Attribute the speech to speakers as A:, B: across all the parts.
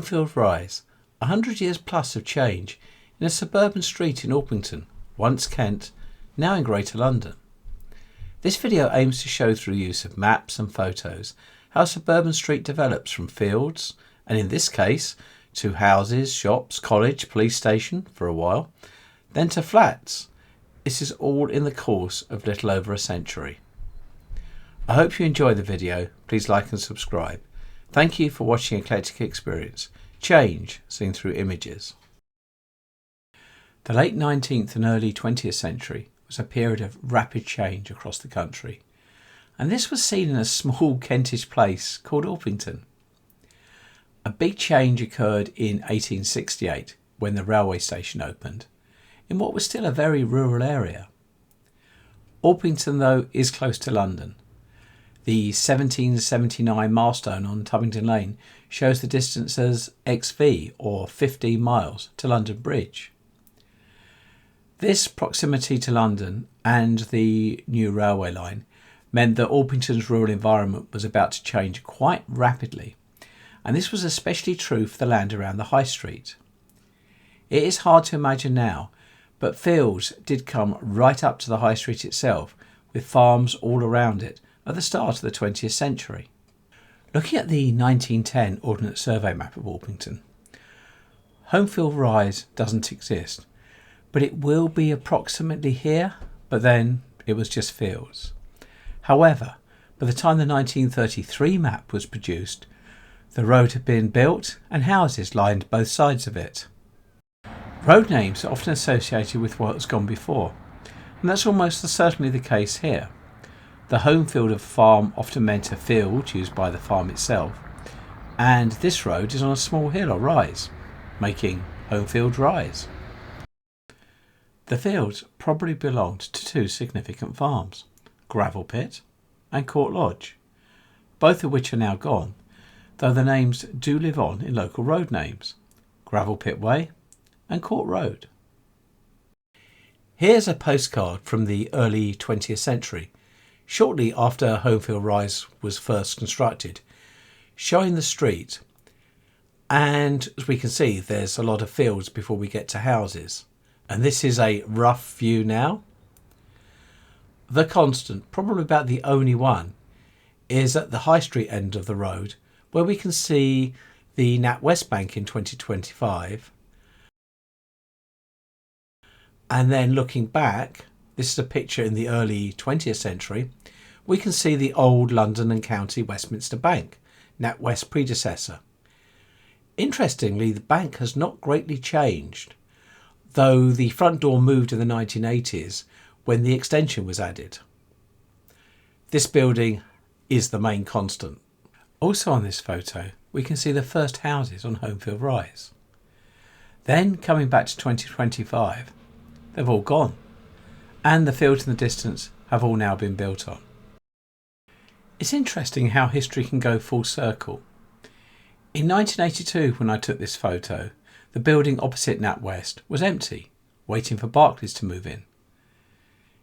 A: Homefield Rise, 100 years plus of change in a suburban street in Orpington, once Kent, now in Greater London. This video aims to show through use of maps and photos how a suburban street develops from fields, and in this case, to houses, shops, college, police station for a while, then to flats. This is all in the course of little over a century. I hope you enjoy the video. Please like and subscribe. Thank you for watching Eclectic Experience. Change seen through images. The late 19th and early 20th century was a period of rapid change across the country, and this was seen in a small Kentish place called Orpington. A big change occurred in 1868 when the railway station opened in what was still a very rural area. Orpington, though, is close to London. The 1779 milestone on Tubbenden Lane shows the distance as XV, or 15 miles, to London Bridge. This proximity to London and the new railway line meant that Orpington's rural environment was about to change quite rapidly, and this was especially true for the land around the High Street. It is hard to imagine now, but fields did come right up to the High Street itself, with farms all around it at the start of the 20th century. Looking at the 1910 Ordnance survey map of Orpington, Homefield Rise doesn't exist, but it will be approximately here, but then it was just fields. However, by the time the 1933 map was produced, the road had been built and houses lined both sides of it. Road names are often associated with what has gone before, and that's almost certainly the case here. The home field of a farm often meant a field used by the farm itself, and this road is on a small hill or rise, making Homefield Rise. The fields probably belonged to two significant farms, Gravel Pit and Court Lodge, both of which are now gone, though the names do live on in local road names, Gravel Pit Way and Court Road. Here's a postcard from the early 20th century, shortly after Homefield Rise was first constructed, showing the street, and as we can see there's a lot of fields before we get to houses, and this is a rough view now. The constant, probably about the only one, is at the High Street end of the road, where we can see the NatWest Bank in 2025, and then looking back, this is a picture in the early 20th century, we can see the old London and County Westminster Bank, NatWest predecessor. Interestingly, the bank has not greatly changed, though the front door moved in the 1980s when the extension was added. This building is the main constant. Also on this photo, we can see the first houses on Homefield Rise. Then, coming back to 2025, they've all gone, and the fields in the distance have all now been built on. It's interesting how history can go full circle. In 1982, when I took this photo, the building opposite NatWest was empty, waiting for Barclays to move in.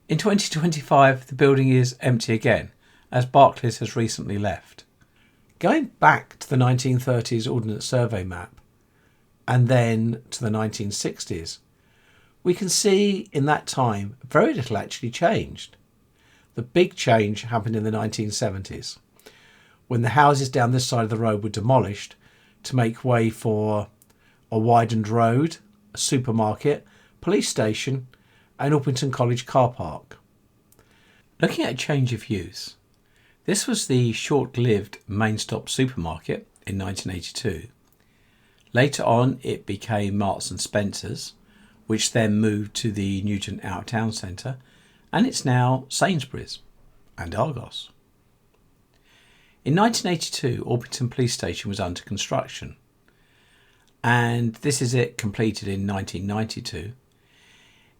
A: In 2025, the building is empty again, as Barclays has recently left. Going back to the 1930s Ordnance survey map, and then to the 1960s, we can see in that time very little actually changed. The big change happened in the 1970s, when the houses down this side of the road were demolished to make way for a widened road, a supermarket, police station and Orpington College car park. Looking at a change of use, this was the short-lived Main Stop supermarket in 1982. Later on it became Marks and Spencer's, which then moved to the Newton Out of Town Centre, and it's now Sainsbury's and Argos. In 1982, Orpington Police Station was under construction, and this is it completed in 1992.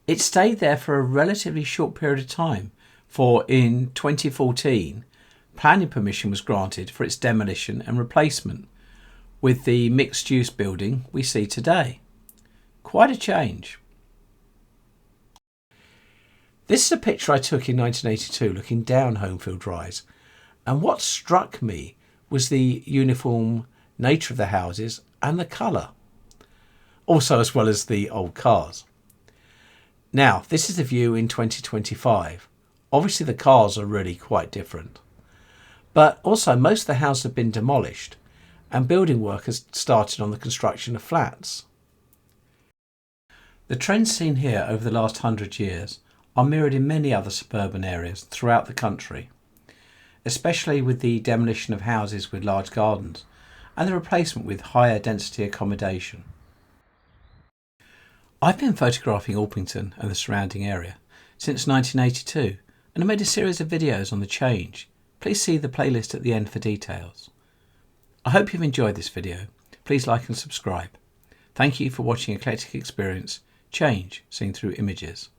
A: It stayed there for a relatively short period of time, for in 2014, planning permission was granted for its demolition and replacement with the mixed-use building we see today. Quite a change. This is a picture I took in 1982 looking down Homefield Rise, and what struck me was the uniform nature of the houses and the colour. Also, as well as the old cars. Now, this is the view in 2025. Obviously the cars are really quite different. But also most of the houses have been demolished and building work has started on the construction of flats. The trends seen here over the last 100 years are mirrored in many other suburban areas throughout the country, especially with the demolition of houses with large gardens and the replacement with higher density accommodation. I've been photographing Orpington and the surrounding area since 1982 and I made a series of videos on the change. Please see the playlist at the end for details. I hope you've enjoyed this video. Please like and subscribe. Thank you for watching Eclectic Experience Change Seen Through Images.